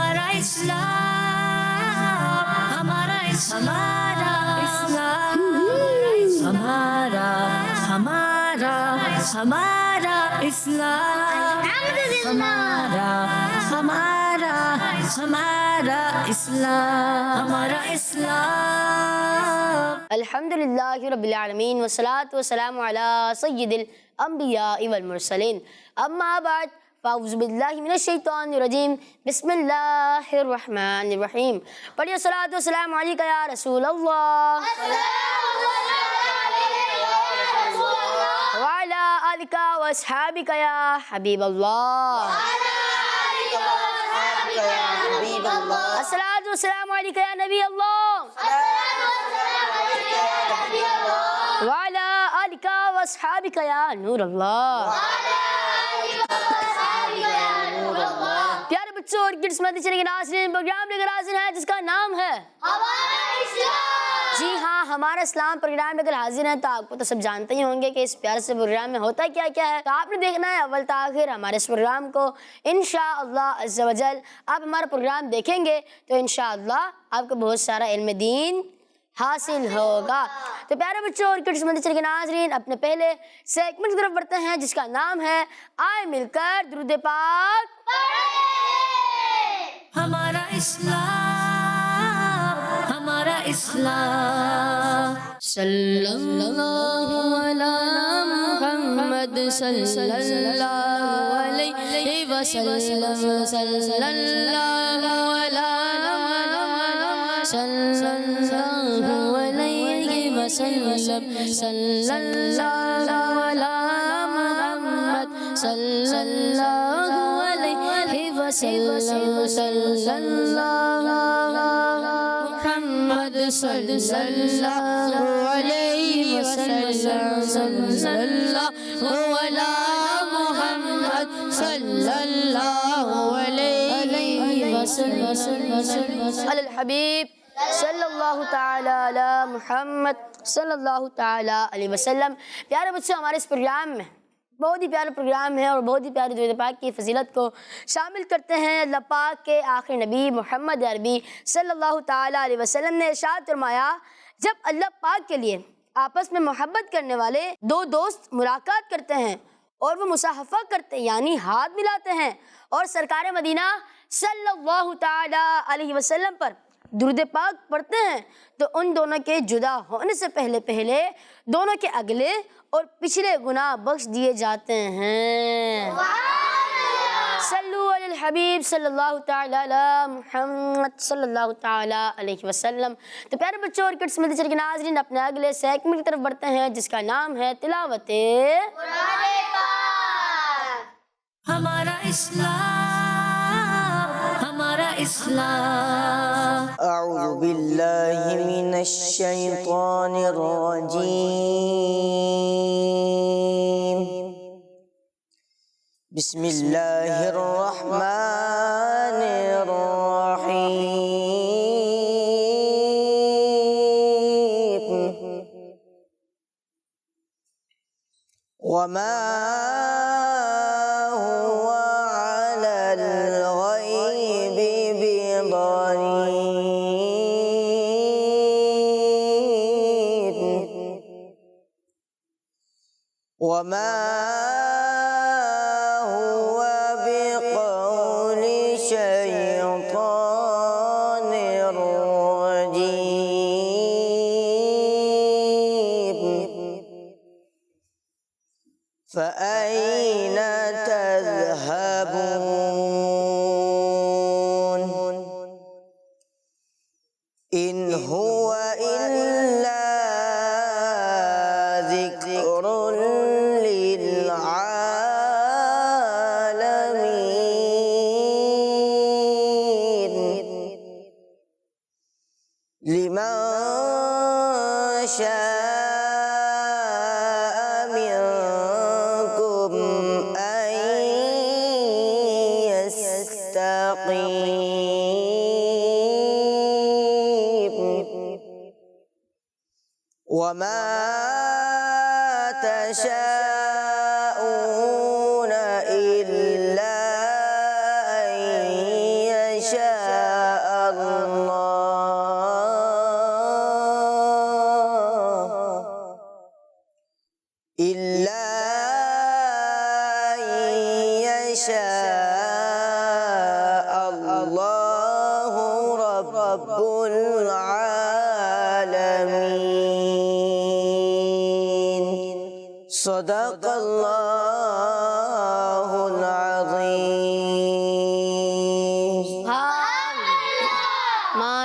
ہمارا اسلام، ہمارا ہمارا اسلام، ہمارا ہمارا ہمارا اسلام، ہمارا ہمارا ہمارا اسلام، ہمارا اسلام۔ الحمدللہ رب العالمین والصلاة والسلام علی سید الانبیاء والمرسلین، اما بعد فاعوذ باللہ من الشیطان الرجیم، بسم اللہ الرحمن الرحیم۔ پڑھیے صلاۃ والسلام علیکہ یا رسول اللہ وعلی آلکہ واصحابکہ یا حبیب اللہ، الصلاۃ والسلام علیکہ یا نبی اللہ وعلی آلکہ واصحابکہ یا نور اللہ۔ پیارے بچوں اور کڈس مدنی چینل کے ناظرین، پروگرام لے کر حاضر ہیں جس کا نام ہے جی ہاں ہمارا اسلام پروگرام لے کر حاضر ہیں۔ تو آپ کو تو سب جانتے ہی ہوں گے کہ اس پیارے سے پروگرام میں ہوتا کیا کیا ہے، تو آپ نے دیکھنا ہے اول تا آخر ہمارے اس پروگرام کو۔ انشاءاللہ عز و جل آپ ہمارا پروگرام دیکھیں گے تو انشاءاللہ آپ کو بہت سارا علم دین حاصل ہوگا۔ تو پیارے بچوں اور کڈس مدنی چینل کے ناظرین، اپنے پہلے سیگمنٹ کی طرف بڑھتے ہیں جس کا نام ہے آئے مل کر درود پاک ہمارا اسلام، ہمارا اسلام، صلی اللہ علی محمد صلی اللہ علیہ وسلم، صلی اللہ علی صلی اللہ علیہ وسلم، صلی اللہ علی محمد صلی اللہ علیہ وسلم، صلی اللہ محمد صلی اللہ علیہ وسلم، صلی اللہ علی محمد صلی اللہ علیہ وسلم، علی الحبیب صلی اللہ تعالی علی محمد صلی اللہ تعالی علیہ وسلم۔ پیارے بچوں، ہمارے اس پروگرام میں بہت ہی پیارا پروگرام ہے اور بہت ہی پیارے درود پاک کی فضیلت کو شامل کرتے ہیں۔ اللہ پاک کے آخری نبی محمد عربی صلی اللہ تعالی علیہ وسلم نے ارشاد فرمایا، جب اللہ پاک کے لیے آپس میں محبت کرنے والے دو دوست ملاقات کرتے ہیں اور وہ مصافحہ کرتے ہیں یعنی ہاتھ ملاتے ہیں اور سرکار مدینہ صلی اللہ تعالی علیہ وسلم پر درود پاک پڑھتے ہیں تو ان دونوں کے جدا ہونے سے پہلے دونوں کے اگلے اور پچھلے گناہ بخش دیے جاتے ہیں۔ صلو علی الحبیب صلی اللہ تعالی علی محمد صلی اللہ تعالی علیہ وسلم۔ تو پیارے بچوں اور کڈس مدنی چینل کے ناظرین، اپنے اگلے سیگمنٹ کی طرف بڑھتے ہیں جس کا نام ہے تلاوت قرآن پاک۔ ہمارا اسلام، ہمارا اسلام، اعوذ باللہ من الشیطان الرجیم، بسم اللہ الرحمن الرحیم، وما هو على الغیب بضنین، وما هو بقول شیطان رجیم، فأين تذهبون إن هو إلا ذكر للعالمين لمن شاء منكم أن يستقيم، وما تشاءون إلا أن يشاء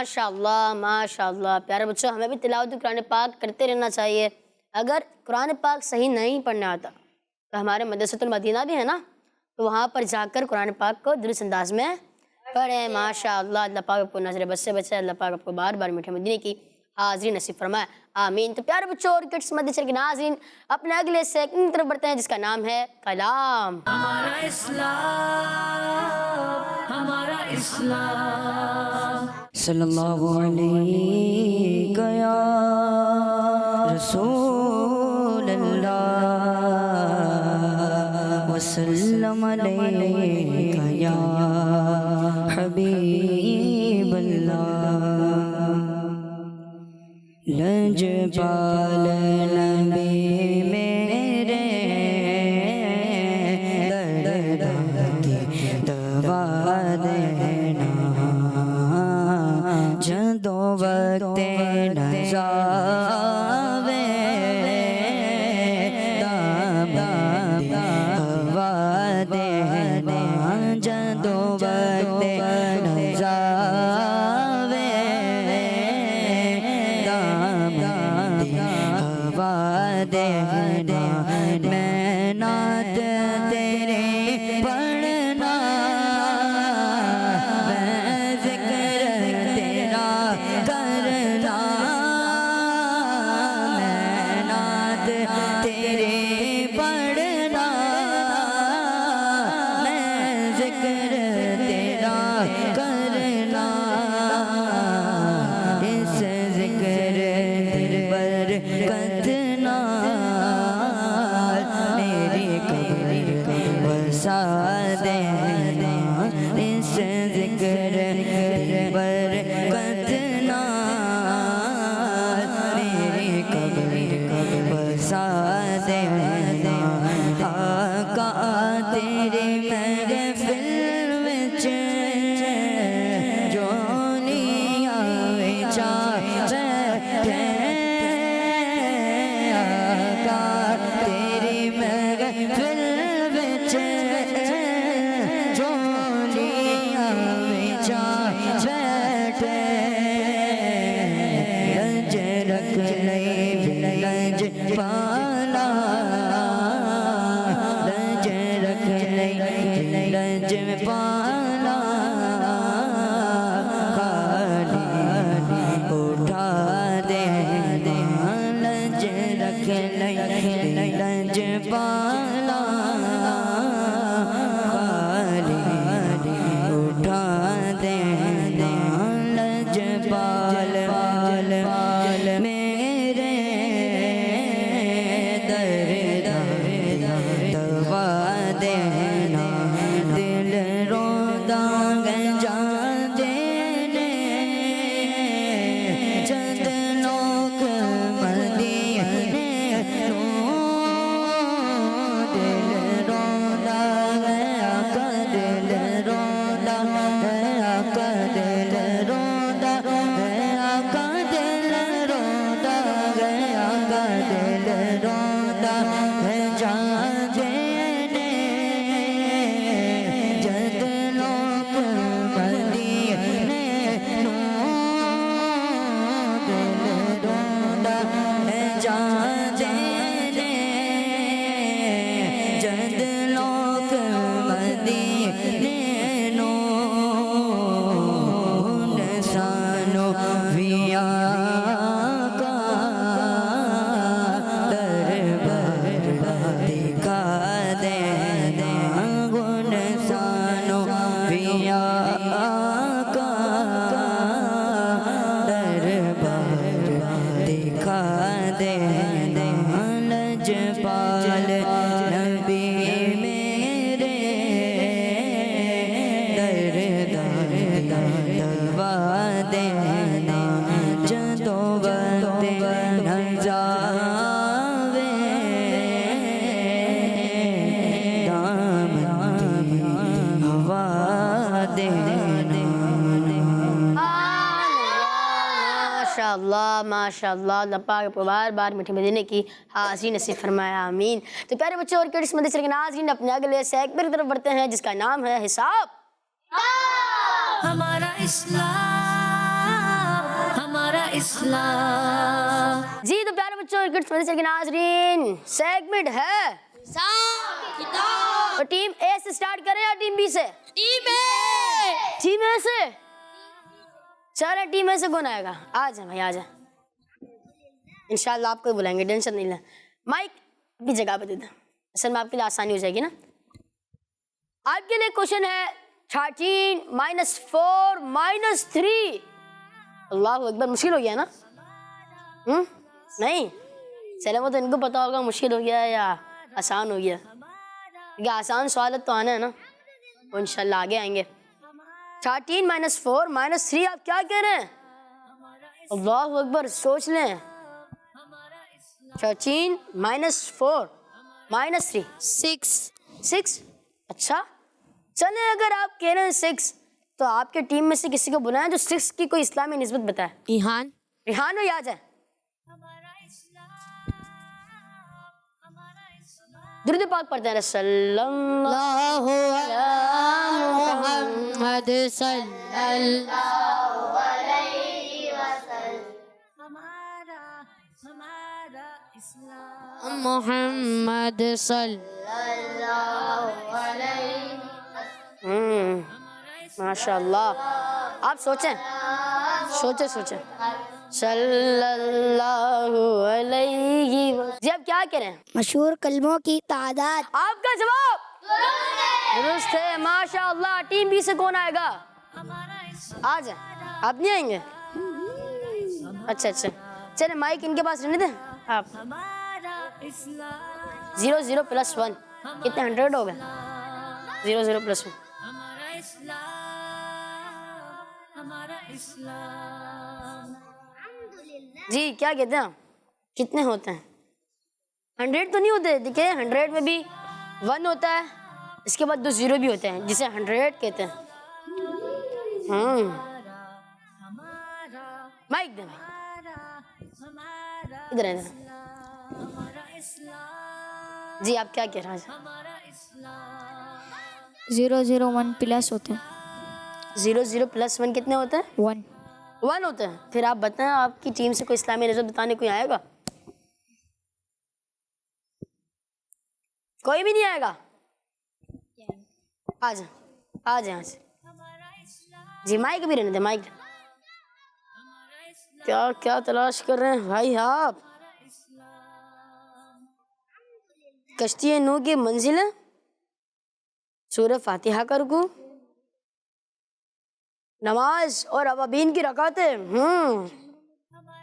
ماشاء اللہ پیارے بچوں، ہمیں بھی تلاوت قرآن پاک کرتے رہنا چاہیے۔ اگر قرآن پاک صحیح نہیں پڑھنا آتا تو ہمارے مدرسۃ المدینہ بھی ہے نا، تو وہاں پر جا کر قرآن پاک کو درست انداز میں پڑھیں۔ ماشاء اللہ، اللہ پاک آپ کو نظر بس سے بچے، اللہ پاک آپ کو بار بار میٹھے مدینے کی حاضری نصیب فرمائے، آمین۔ تو پیارے بچوں اور کڈس مدرسے کے ناظرین، اپنے اگلے سیگمنٹ کی طرف بڑھتے ہیں جس کا نام ہے کلام۔ ہمارا اسلام، ہمارا اسلام، صلی اللہ علیہ یا رسول اللہ، وسلم علیہ یا حبیب اللہ، لجپال نبی میرے درد کی دوا دینا، جدوں وقت نزاوے دام ہوا دینا، جدوں وقت نزاوے دام ہوا دینا، میں نعت تیرے پڑھنا، میں ذکر تیرا کرنا، میں نعت تیرے پڑھنا، میں ذکر تیرا کرنا، اس ذکر برکت نال میری قبر بسا دینا، اس ذکر برکت نال میری قبر بسا دینا، آقا تیری محفل وچ جونیاں وچ بیٹھے، آقا تیری محفل وچ جونیاں وچ بیٹھے، لج رکھ لئی لج پالا، لج رکھ لئی لج پالا، خالی اٹھا دینا، لج رکھ لئی لج پالا، خالی اٹھا دینا، لج پال میرے درد دوا دینا، دل روندا گنجا دینے، چند لوگ مدینے نوں، دل روندا گیا کا دل روندا گیا کا دل روندا گیا کا دل روندا گیا کا دل روندا گنجا دینے، جد لوگ مدینے نوں، دل روندا گنجا دینے، جد لوگ مدینے نوں، سانو بھی آقا دربار دکھا دینا، گن سانو بھی آقا دربار دکھا دینا، لجپال نبی میرے درد دوا دینا، جدوں وقت نزاوے دام ہوا دینا۔ ماشاء اللہ اللہ پاک آپ کو بار بار میٹھے مدینے کی حاضری نصیب فرمائے، آمین۔ تو پیارے بچوں اور کڈس مدرسے کے ناظرین، اپنے اگلے سیگمنٹ کی طرف بڑھتے ہیں جس کا نام ہے حساب۔ ہمارا اسلام، اسلام. جی تو پیارے بچوں کرکٹ سمجھے کے ناظرین سیگمنٹ ہے تو ٹیم اے سے سٹارٹ کریں یا ٹیم بی سے؟ ٹیم اے سے. چلیں ٹیم اے سے کون آئے گا؟ آ جائیں بھائی آ جائیں. انشاءاللہ آپ کو ہی بلائیں گے، ٹینشن نہیں لیں. مائک اپنی جگہ پہ دے دیں، اصل میں آپ کے لیے آسانی ہو جائے گی نا. آپ کے لیے کوشچن ہے 13 - 4 - 3. اللہ اکبر، مشکل ہو گیا نا؟ نہیں چلے وہ تو ان کو پتا ہوگا مشکل ہو گیا یا آسان ہو گیا، کیونکہ آسان سوالات تو آنا ہے نا، وہ انشاءاللہ آگے آئیں گے. 13 - 4 - 3 آپ کیا کہہ رہے ہیں؟ اللہ اکبر، سوچ لیں. 13 - 4 - 3 6. اچھا چلیں اگر آپ کہہ رہے ہیں 6 تو آپ کے ٹیم میں سے کسی کو بلائیں جو 6 کی کوئی اسلامی نسبت بتائے. ریحان بھائی آ جائیں. درود پاک پڑھتے ہیں. صلی اللہ علی محمد صلی اللہ محمد صلی ماشاء اللہ. آپ سوچیں صلی اللہ علیہ وسلم. جی آپ کیا کہہ رہے ہیں؟ مشہور کلموں کی تعداد. آپ کا جواب درست ہے ماشاء اللہ. ٹیم بی سے کون آئے گا؟ آ جائیں. آپ نہیں آئیں گے؟ اچھا چلیں مائک ان کے پاس رہنے دیں. آپ 0 0 + 1 کتنے 100 ہو گئے؟ 0 0 + 1. جی کیا کہتے ہیں آپ؟ کتنے ہوتے ہیں؟ 100 تو نہیں ہوتے. دیکھیں 100 میں بھی 1 ہوتا ہے، اس کے بعد 2 0 بھی ہوتے ہیں جسے 100 کہتے ہیں. مائک دیں ادھر ہے. جی آپ کیا کہہ رہے ہیں؟ 0 0 1 + ہوتے ہیں. 0 0 + 1 کتنے ہوتے ہیں؟ 1 ہوتے ہیں. پھر آپ بتائیں آپ کی ٹیم سے کوئی اسلامی نسبت بتانے کوئی آئے گا؟ کوئی بھی نہیں آئے گا؟ آ جائیں. جی مائک بھی رہنے دیں. مائک کیا تلاش کر رہے ہیں بھائی آپ؟ کشتی نوح کی منزل ہے، سورہ فاتحہ کا رکوع، نماز اور اوابین کی رکعتیں.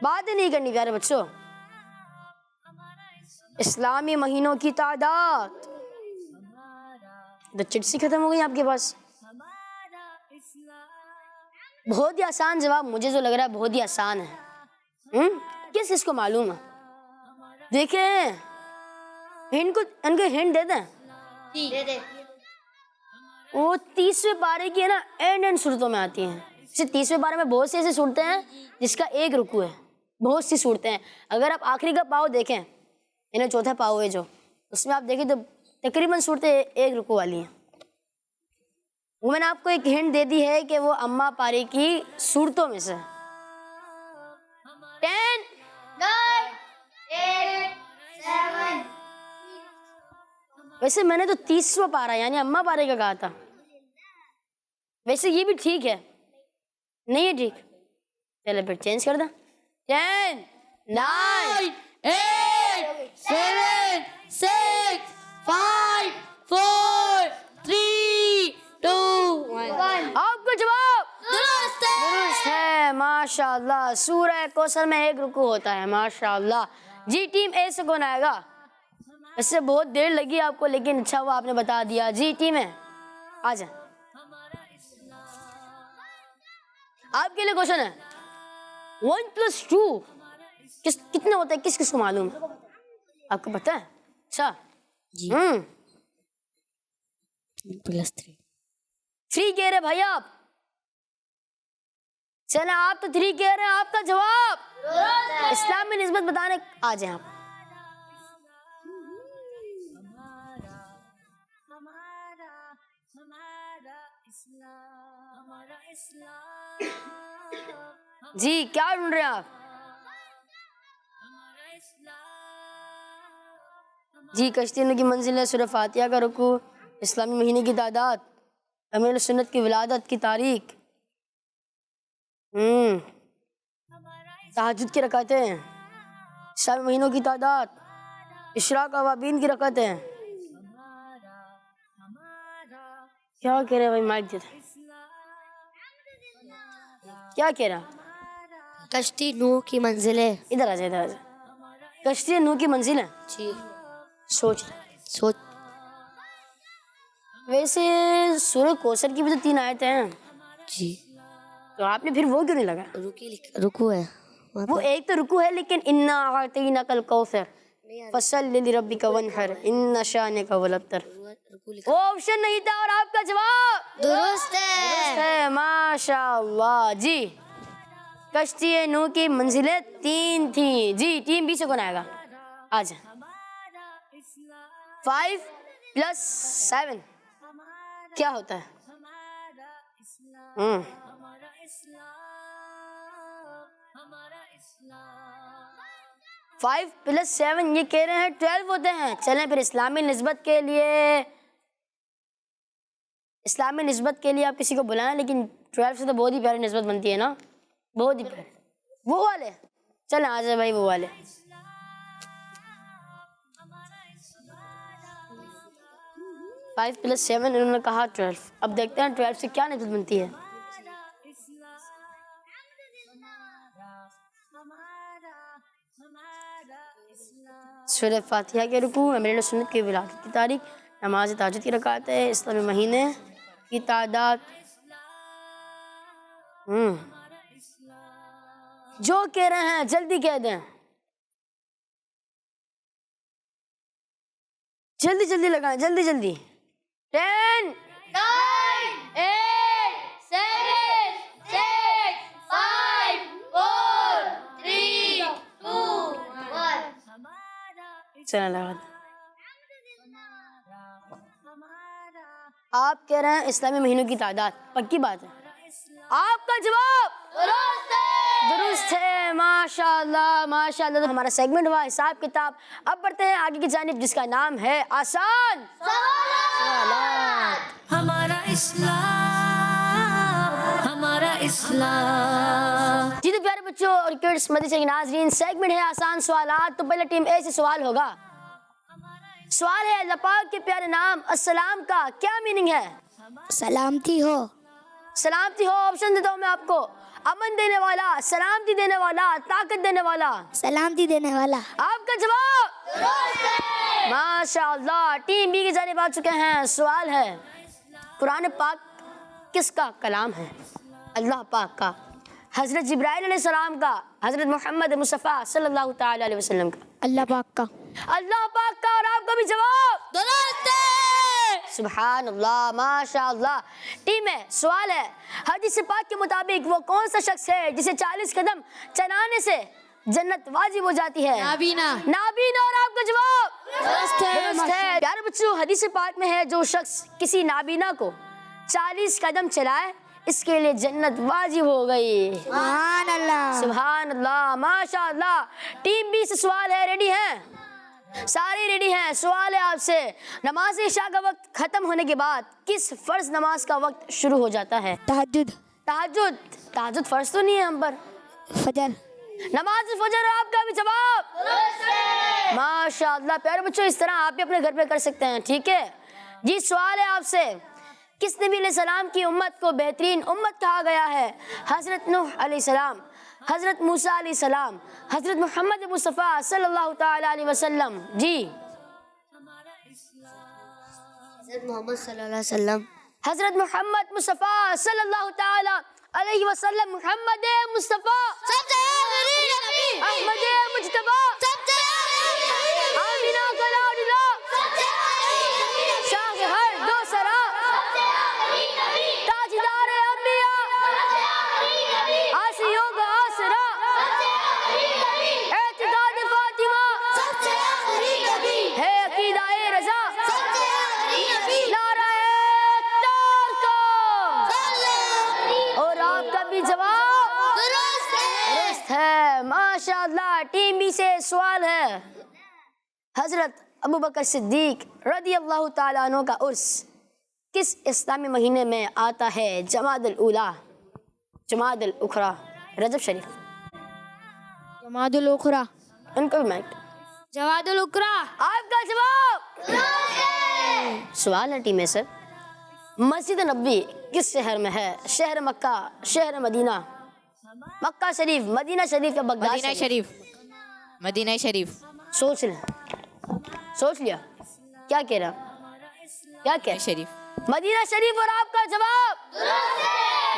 بات ہی نہیں کرنی پیارے بچوں. اسلامی مہینوں کی تعداد تو چٹ سی ختم ہو گئی آپ کے پاس. بہت ہی آسان جواب، مجھے جو لگ رہا ہے بہت ہی آسان ہے. کس کو معلوم ہے؟ دیکھیں ان کو ہنٹ دے دیں. وہ 30ویں پارے کی ہے نا اینڈ صورتوں میں آتی ہیں. جیسے 30ویں پارے میں بہت سی ایسی صورتیں ہیں جس کا ایک رکوع ہے، بہت سی صورتیں ہیں. اگر آپ آخری کا پاؤ دیکھیں، یعنی چوتھا پاؤ ہے جو، اس میں آپ دیکھیں تو تقریباً صورتیں ایک رکوع والی ہیں. وہ میں نے آپ کو ایک ہنٹ دے دی ہے کہ وہ اما پارے کی صورتوں میں سے. 10 9 8 7. ویسے میں نے تو 30واں پارا یعنی اما پارے کا کہا تھا. ویسے یہ بھی ٹھیک ہے، نہیں ہے ٹھیک؟ چلے پھر چینج کر دیں. 10 9 8 7 6 5 4 3 2 1. آپ کا جواب درست ہے ماشاء اللہ. سورہ کوثر میں ایک رکوع ہوتا ہے ماشاء اللہ. جی ٹیم اے سے کون آئے گا؟ اس سے بہت دیر لگی آپ کو لیکن اچھا ہوا آپ نے بتا دیا. جی ٹیم ہے آ جائیں. آپ کے لیے کوشچن ہے 1 + 2 کتنے ہوتے ہیں؟ کس کو معلوم ہے؟ آپ کو پتا ہے؟ اچھا جی 3 کہہ رہے بھائی آپ. چلیں آپ تو 3 کہہ رہے ہیں. آپ کا جواب اسلام میں نسبت بتانے آ جائیں آپ. جی کیا ڈھونڈ رہے ہیں آپ؟ جی کشتی نو کی منزل ہے، سورہ فاتحہ کا رکوع، اسلامی مہینے کی تعداد، امیر سنت کی ولادت کی تاریخ، تہجد کی رکعتیں، اسلامی مہینوں کی تعداد، اشراق اوابین کی رکعتیں. کیا کہہ رہے ہیں بھائی؟ مائک دیتے کیا کہہ رہا؟ کشتی نوح کی منزل ہے. ادھر آ جائے، ادھر آ جائے. کشتی نوح کی منزل ہے. جی سوچ سوچ. ویسے سورہ کوثر کی بھی تو 3 آیتیں ہیں، جی تو آپ نے پھر وہ کیوں نہیں لگا؟ رکو ہے وہاں وہ ایک تو رکوع ہے، لیکن انا اعطیناک الکوثر فصل لربک وانحر ان شانک هو الابتر، وہ آپشن نہیں تھا اور آپ کا جواب درست ہے. ماشاء اللہ. جی کشتی نوح کی منزلیں 3 تھیں. جی ٹیم بی سے کون آئے گا؟ آ جائیں. 5 + 7 کیا ہوتا ہے؟ 5 + 7 یہ کہہ رہے ہیں 12 ہوتے ہیں. چلیں پھر اسلامی نسبت کے لیے آپ کسی کو بلائیں، لیکن 12 سے تو بہت ہی پیاری نسبت بنتی ہے نا، بہت ہی پیاری. وہ والے چلیں آ جائے بھائی، وہ والے. فائیو پلس 7 انہوں نے کہا 12. اب دیکھتے ہیں 12 سے کیا نسبت بنتی ہے. سورہ فاتحہ کے رکوع، امیر سنت کی ولادت کی تاریخ، نماز تہجد کی رکعتیں، اسلامی مہینے کی تعداد. جو کہہ رہے ہیں جلدی کہہ دیں، جلدی جلدی لگائیں، جلدی جلدی. 10 9 8 7 6 5 4 3 2 1. چلیں لگا. آپ کہہ رہے ہیں اسلامی مہینوں کی تعداد، پکی بات ہے. آپ کا جواب درست ہے. ماشاء اللہ ماشاء اللہ. تو ہمارا سیگمنٹ ہوا حساب کتاب. اب بڑھتے ہیں آگے کی جانب جس کا نام ہے آسان سوالات. ہمارا اسلام، ہمارا اسلام. جی تو پیارے بچوں اور کڈس مدرسے کے ناظرین، سیگمنٹ ہے آسان سوالات. تو پہلے ٹیم اے سے سوال ہوگا. سوال ہے اللہ پاک کے پیارے نام السلام کا کیا میننگ ہے؟ سلامتی ہو. سلامتی ہو. آپشن دیتا ہوں میں آپ کو. امن دینے والا، سلامتی دینے والا، طاقت دینے والا. سلامتی دینے والا. آپ کا جواب ماشاء اللہ. ٹیم بی کی جانب آ چکے ہیں. سوال ہے قرآن پاک کس کا کلام ہے؟ اللہ پاک کا، حضرت جبرائیل علیہ السلام کا، حضرت محمد مصطفیٰ صلی اللہ تعالی علیہ وسلم کا؟ اللہ پاک کا. اللہ پاک کا. اور آپ کا بھی جواب درست ہے. سبحان اللہ ماشاء اللہ. ٹیم ہے سوال ہے حدیث پاک کے مطابق وہ کون سا شخص ہے جسے 40 قدم چلانے سے جنت واجب ہو جاتی ہے؟ نابینا. نابینا. اور آپ کا جواب درست ہے. پیارے بچوں حدیث پاک میں ہے جو شخص کسی نابینا کو 40 قدم چلائے اس کے لیے جنت واجب ہو گئی. سبحان اللہ. سبحان اللہ ماشاء اللہ. ٹیم بی سے سوال ہے. ریڈی ہیں؟ سارے ریڈی ہیں. سوال ہے آپ سے، نماز عشاء کا وقت ختم ہونے کے بعد کس فرض نماز کا وقت شروع ہو جاتا ہے؟ تہجد. تہجد فرض تو نہیں ہے ہم پر. فجر. نماز فجر. آپ کا بھی جواب ماشاء اللہ. پیارے بچوں اس طرح آپ بھی اپنے گھر پہ کر سکتے ہیں. ٹھیک ہے جی. سوال ہے آپ سے، کس نبی علیہ السلام کی امت کو بہترین امت کہا گیا ہے؟ حضرت نوح علیہ السلام، حضرت موسیٰ علیہ السلام، حضرت محمد مصطفیٰ صلی اللہ تعالی علیہ وسلم؟ جی حضرت محمد صلی اللہ علیہ وسلم. حضرت محمد مصطفیٰ صلی اللہ تعالی علیہ وسلم. محمد مصطفیٰ، احمد مجتبیٰ، آمینہ کا لاڈلا، شاہ ہر دو سرا، تاجدار انبیاء، آسیوں کا آسرا، اعتقاد فاطمہ، ہے عقیدہ رضا، نعرہ تحقیق. اور آپ کا بھی جواب درست ہے ماشاء اللہ. ٹیم بی سے سوال ہے، حضرت ابو بکر صدیق رضی اللہ تعالیٰ عنہ کا عرس کس اسلامی مہینے میں آتا ہے؟ جمادی الاولیٰ، جمادی الاخری، رجب شریف؟ جمادی الاخری، ان کو بھی مائک۔ جمادی الاخری۔ آپ کا جواب سوال ہے ٹیم میں سر، مسجد نبوی کس شہر میں ہے؟ شہر مکہ، شہر مدینہ؟ مکہ شریف، مدینہ شریف یا بغداد مدینہ شریف، مدینہ شریف۔ سوچ لیں، سوچ لیا کیا کہہ رہا؟ کیا کہہ رہا؟ شریف، مدینہ شریف۔ اور آپ کا جواب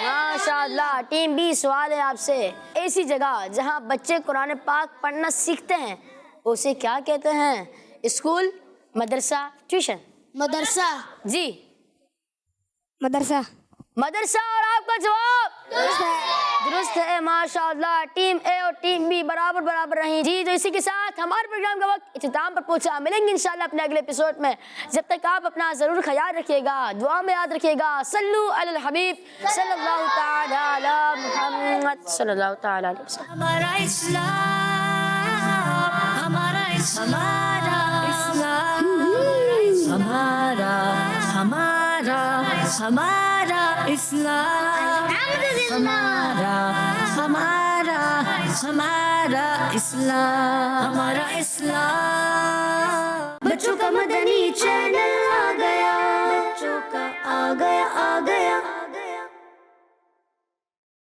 ماشاء اللہ۔ ٹیم بی، سوال ہے آپ سے، ایسی جگہ جہاں بچے قرآن پاک پڑھنا سیکھتے ہیں اسے کیا کہتے ہیں؟ اسکول، مدرسہ، ٹیوشن؟ مدرسہ، جی مدرسہ۔ مدرسہ۔ اور آپ کا جواب درست ہے ماشاء اللہ۔ ٹیم اے اور ٹیم بی برابر برابر رہیں۔ جی تو اسی کے ساتھ ہمارے پروگرام کا وقت اختتام پر پہنچا۔ ملیں گے انشاءاللہ اپنے اگلے ایپیسوڈ میں، جب تک آپ اپنا ضرور خیال رکھیے گا، دعا میں یاد رکھیے گا۔ صلو علی الحبیب صلی اللہ تعالی علی محمد صلی اللہ تعالی علیہ وسلم۔ ہمارا اسلام، ہمارا ہمارا اسلام، ہمارا ہمارا ہمارا اسلام، ہمارا ہمارا ہمارا اسلام، ہمارا اسلام۔ بچوں کا مدنی چینل آ گیا، بچوں کا آ گیا